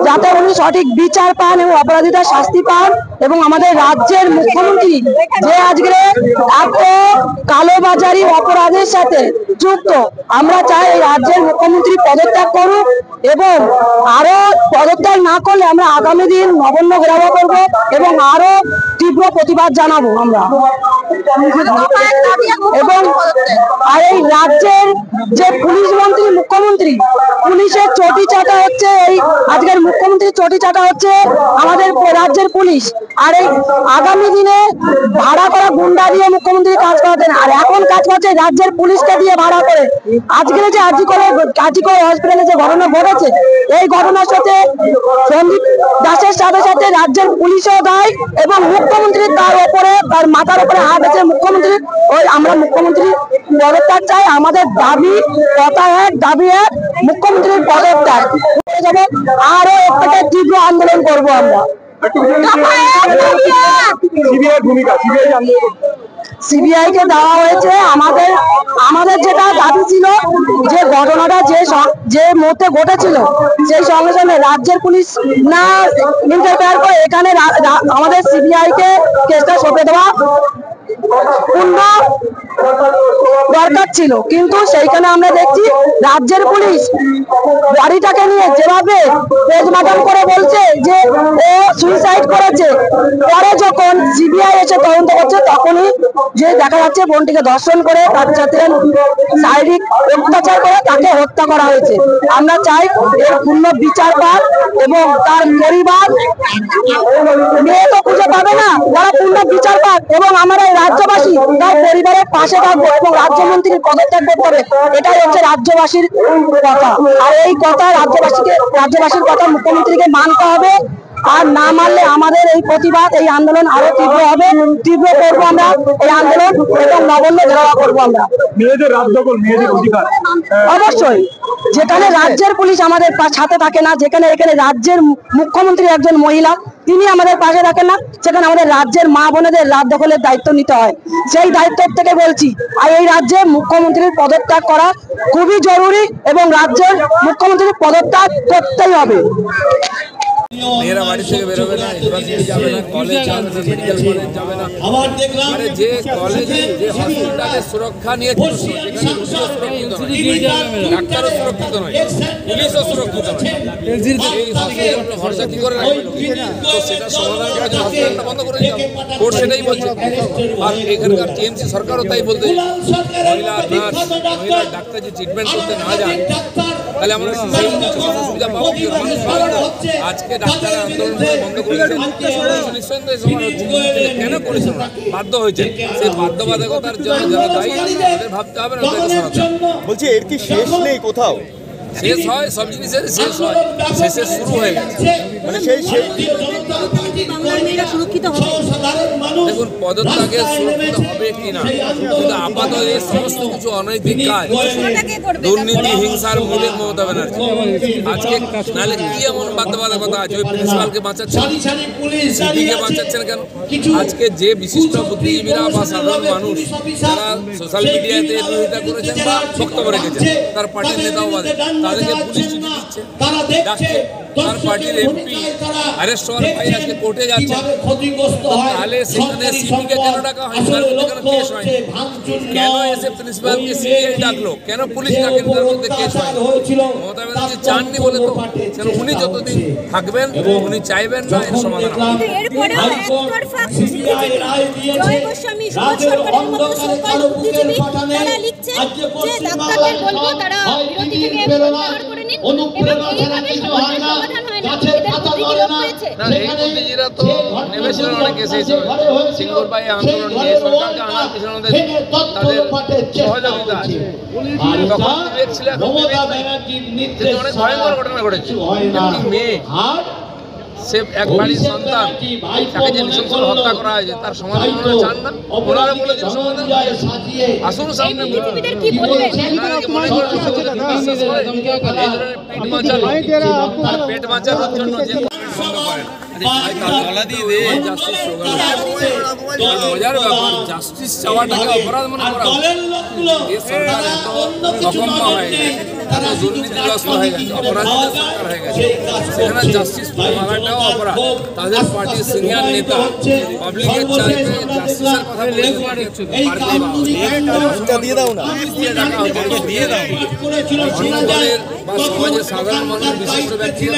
যাতে উনি সঠিক বিচার পান এবং অপরাধীরা শাস্তি পান এবং আমাদের রাজ্যের মুখ্যমন্ত্রী যে আজকে এত কালোবাজারি অপরাধের সাথে যুক্ত, আমরা চাই এই রাজ্যের মুখ্যমন্ত্রী পদত্যাগ করুক এবং আরো পদত্যাগ না করলে আমরা আগামী দিন নবান্ন ঘেরাও করব এবং আরো তীব্র প্রতিবাদ জানাবো আমরা। এবং আর এই রাজ্যের যে পুলিশ মন্ত্রী মুখ্যমন্ত্রী, পুলিশের চটি চাটা হচ্ছে, এই আজকের মুখ্যমন্ত্রীর চটি চাটা হচ্ছে আমাদের রাজ্যের পুলিশ। আর এই আগামী দিনে ভাড়া করা গুন্ডা দিয়ে মুখ্যমন্ত্রী কাজ করাতেন, আর এখন কাজ করছে রাজ্যের পুলিশকে দিয়ে ভাড়া করে। আজকের যে আজিকর হসপিটালে যে ঘটনা ঘটেছে, এই ঘটনার সাথে সন্দীপ দাসের সাথে সাথে রাজ্যের পুলিশও দায় এবং মুখ্যমন্ত্রী তার উপরে, তার মাথার উপরে হাত আছে মুখ্যমন্ত্রী। ওই আমরা মুখ্যমন্ত্রী পদত্যাগ চাই, আমাদের দাবি কথা এক, দাবি এক, মুখ্যমন্ত্রীর পদত্যাগ। আরো একটা তীব্র আন্দোলন করবো আমরা। সিবিআই কে দেওয়া হয়েছে আমাদের যেটা দাবি ছিল যে ঘটনাটা যে মুহূর্তে ঘটেছিল সেই সঙ্গে সঙ্গে রাজ্যের পুলিশ না ইন্টারফেয়ার করে এখানে আমাদের সিবিআই কে কেসটা সঁপে দেওয়া পূর্ণ দরকার ছিল, কিন্তু সেইখানে আমরা দেখছি রাজ্যের পুলিশ গাড়িটাকে নিয়ে যেভাবে পোস্টমর্টম করে বলছে যে ও সুইসাইড করেছে, পরে যখন সিবিআই এসে তদন্ত করছে তখনই যে দেখা যাচ্ছে বোনটিকে ধর্ষণ করে তার সাথে শারীরিক অত্যাচার করে তাকে হত্যা করা হয়েছে। আমরা চাই এর পূর্ণ বিচার পাক এবং তার পরিবার মেয়ে তো খুঁজে পাবে না, তারা পূর্ণ বিচার পাক এবং আমরা রাজ্যবাসী তার পরিবারের পাশে থাকবো এবং রাজ্যমন্ত্রীর পদত্যাগ করতে হবে। এটাই হচ্ছে রাজ্যবাসীর কথা, আর এই কথা রাজ্যবাসীর কথা মুখ্যমন্ত্রীকে মানতে হবে। আর না মানলে আমাদের এই প্রতিবাদ, এই আন্দোলন আরো তীব্র হবে, তীব্র করবো আমরা এই আন্দোলন এবং নবান্ন ঘেরাও করবো আমরা। মেয়েদের মেয়েদের অধিকার অবশ্যই, যেখানে রাজ্যের পুলিশ আমাদের সাথে থাকে না, যেখানে এখানে রাজ্যের মুখ্যমন্ত্রী একজন মহিলা, তিনি আমাদের পাশে থাকেন না, সেখানে আমাদের রাজ্যের মা বোনেদের রাত দখলের দায়িত্ব নিতে হয়। সেই দায়িত্ব থেকে বলছি, আর এই রাজ্যে মুখ্যমন্ত্রীর পদত্যাগ করা খুবই জরুরি এবং রাজ্যের মুখ্যমন্ত্রীর পদত্যাগ করতেই হবে। মেয়েরা বাড়ি থেকে বেরোবে না, ইউনিভার্সিটি যাবে না, কলেজ যাবে না, মেডিকেল কলেজ যাবে না। মানে যে কলেজে যে হসপিটালের সুরক্ষা নিয়ে ডাক্তারও সুরক্ষিত নয়, পুলিশও সুরক্ষিত নয়, এই হসপিটাল ভরসা কি করে রাখবে? তো সেটা সমাধান করার জন্য হসপিটালটা বন্ধ করে দিতে হবে, কোর্ট সেটাই বলছে। আর এখানকার টিএমসি সরকারও তাই বলতে, মহিলা নার্স, মহিলা ডাক্তার যে ট্রিটমেন্ট করতে না যায় তাহলে আমরা সেই সুবিধা পাবো কি? মানুষ পাবে না। আজকে ডাক্তার আন্দোলন বন্ধ করেছেন, কেন করেছেন? বাধ্য হয়েছে, সেই বাধ্যবাধকতার জন্য যারা দায়ী তাদের ভাবতে হবে না। বলছি এর কি শেষ নেই কোথাও? শেষ হয়, সব জিনিসের শেষ হয়, শেষের শুরু হয়ে গেছে। মানে সেই দেখুন, পদত্যাগে সুরক্ষিত হবে কি না, কিন্তু আপাতত এই সমস্ত কিছু অনৈতিক কাজ, দুর্নীতি, হিংসার মূলে মমতা ব্যানার্জি। আজকে নাহলে কি এমন বাধ্যবাধকতা আছে? ওই প্রিন্সিপালকে বাঁচাচ্ছেন, সিপিকে বাঁচাচ্ছেন কেন? আজকে যে বিশিষ্ট বুদ্ধিজীবীরা বা সাধারণ মানুষ যারা সোশ্যাল মিডিয়াতে বিরোধিতা করেছেন বা বক্তব্য রেখেছেন, তার পার্টির নেতাও বাদে, তাদেরকে পুলিশ চিঠি দিচ্ছে, ডাকছে, তার পার্টির এমপি অ্যারেস্ট হওয়ার ভাই আজকে কোর্টে যাচ্ছে। তাহলে সেখানে সিপিকে কেন ডাকা হয়? তার মধ্যে কেন কেস হয়নি? কেন এসে প্রিন্সিপালকে সিবিআই ডাকলো? কেন পুলিশ ডাকেন? তার মধ্যে কেস হয়নি। মমতা ব্যানার্জি চাননি বলে তো, কেন উনি যতদিন থাকবেন উনি চাইবেন না এর সমাধান। বুদ্ধিজীবীরা তো নেমেছিলেন অনেক কেসে, সিঙ্গুর পায়ে আন্দোলন নিয়ে সরকারকে আনার পিছনে তাদের সহযোগিতা আছে। তখন বিবেক ছিল, এখন বিবেক অনেক ভয়ঙ্কর ঘটনা ঘটেছে। একটি মেয়ে, সে এক বাড়ির সন্তান, তাকে যে নৃশংস হত্যা করা হয়েছে, তার সমাধান ওনারা চান না। ওনারা বলে দিন সমাধান আসুন সামনে, মনে করেন এই ধরনের পেট বাঁচানোর জন্য যে জাস্টিস মজার ব্যাপার, জাস্টিস চাওয়াটাকে অপরাধ মনে করা এই সরকার এত অকম্য হয়ে গেছে, এত দুর্নীতিগ্রস্ত হয়ে গেছে, অপরাধীদের সরকার হয়ে গেছে, সেখানে জাস্টিস মারাটাও অপরাধ। তাদের পার্টির সিনিয়র নেতা পাবলিকের চাইতে জাস্টিসের কথা বলে দিয়ে দাও না, দিয়ে দাও অন্য দলের বা সমাজের সাধারণ মানুষ বিশিষ্ট ব্যক্তিগত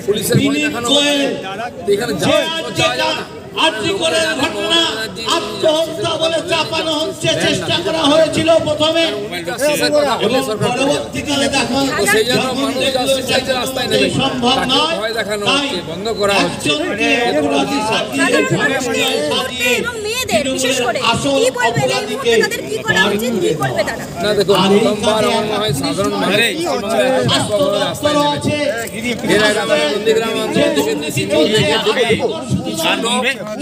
পুলিশের ভয় দেখানো হচ্ছে, এখানে জাস্টিস চাওয়া যাবে না। আর্যিকরের ঘটনা আত্মহত্যা বলে চাপানো হচ্ছে, চেষ্টা করা হয়েছিল প্রথমে, এবং পরবর্তীকালে দেখা সেই জন্য মানুষ জাস্টিস চাইতে রাস্তায় নেবে, তাকে ভয় দেখানো হচ্ছে, বন্ধ করা হচ্ছে। না দেখুন, প্রথমবার আমার মনে হয় সাধারণ মানুষ রাস্তায় নেমেছে। এর আগে আমরা নন্দীগ্রাম অঞ্চল থেকে সিঙ্গুর থেকে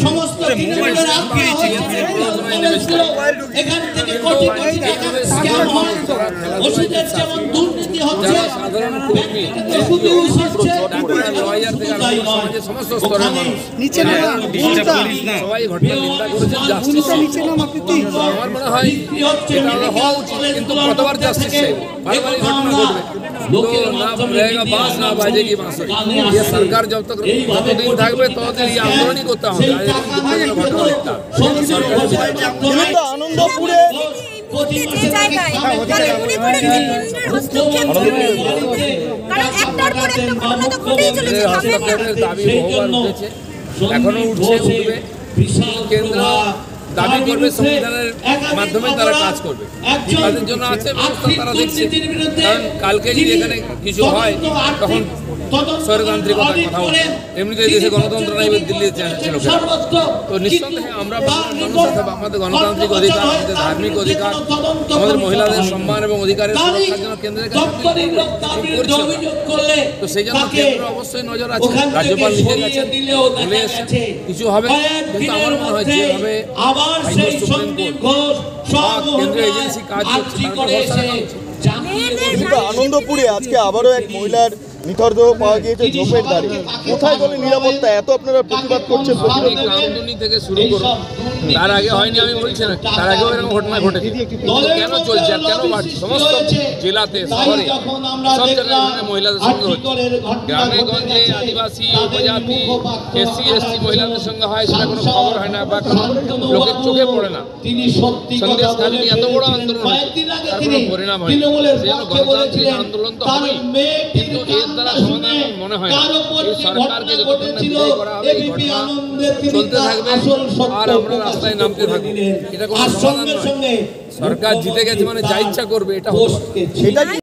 সমস্ত এখান থেকে কোটি কোটি টাকার স্ক্যাম হয়, ওষুধের যেমন দুর্নীতি হচ্ছে, সাধারণ কর্মী, লয়ার থেকে সমাজের সমস্ত স্তরের মানুষ সবাই ঘটনা নিন্দা করেছেন, জাস্টিস। আমার মনে হয় এটা হওয়া উচিত, কিন্তু কতবার জাস্টিস চাই, বারবারই ঘটনা ঘটবে तो ना रहेगा बांस ना बाजेगी बांसुरी। ये सरकार जब तक যতদিন থাকবে ততদিন এই আন্দোলনই করতে হবে। আনন্দপুরে দাবি বহুবার উঠেছে, এখনো উঠছে, উঠবে। কেন্দ্র দাবি করবে, সংবিধানের মাধ্যমে তারা কাজ করবে, তাদের জন্য আছে ব্যবস্থা, তারা দেখছে। কারণ কালকে যদি এখানে কিছু হয় তখন স্বৈরতান্ত্রিকতার কথা উঠবে, এমনিতে দেশে গণতন্ত্র নাই, দিল্লিতে ছিল। তো নিঃসন্দেহে আমরা মানুষ অথবা আমাদের গণতান্ত্রিক অধিকার, আমাদের ধার্মিক অধিকার, আমাদের মহিলাদের সম্মান এবং অধিকারের সুরক্ষার জন্য কেন্দ্রের কাছে করছে। তো সেই জন্য কেন্দ্র অবশ্যই নজর আছে, রাজ্যপাল নিজে গেছেন, বলে এসেছেন কিছু হবে। কিন্তু আমার মনে হয় যেভাবে সুপ্রিম কোর্ট কেন্দ্রীয় এজেন্সি কাজ করছে, কিন্তু আনন্দপুরে আজকে আবারও এক মহিলার নিথরদেহ পাওয়া গিয়েছে ঝোপের ধারে। কোথায় গেলে নিরাপত্তা, এত আপনারা প্রতিবাদ করছেন? রামধুনি থেকে শুরু করুন, তার আগে হয়নি আমি বলছি না, তার আগেও এরকম ঘটনা ঘটেছে। কেন চলছে আর কেন বাড়ছে? সমস্ত জেলাতে, শহরে, সব জায়গায় মহিলাদের সঙ্গে হচ্ছে। গ্রামে গঞ্জে আদিবাসী, উপজাতি, এসসি এসটি মহিলাদের সঙ্গে হয়, সেটা কোনো খবর হয় না বা কোনো লোকের চোখে পড়ে না। সন্দেশখালী এত বড় আন্দোলন হচ্ছে, তার কোনো পরিণাম হয়। সেই জন্য গণতান্ত্রিক আন্দোলন তো হবেই, কিন্তু এর দ্বারা সমাধান মনে হয় না। এই সরকারকে যতক্ষণ না বিদায় করা হবে, এই ঘটনা চলতে থাকবে আর আমরা রাস্তায় নামতে থাকবো। এটা কোনো সমাধান নয়। সরকার জিতে গেছে মানে যা ইচ্ছা করবে, এটা হতো না।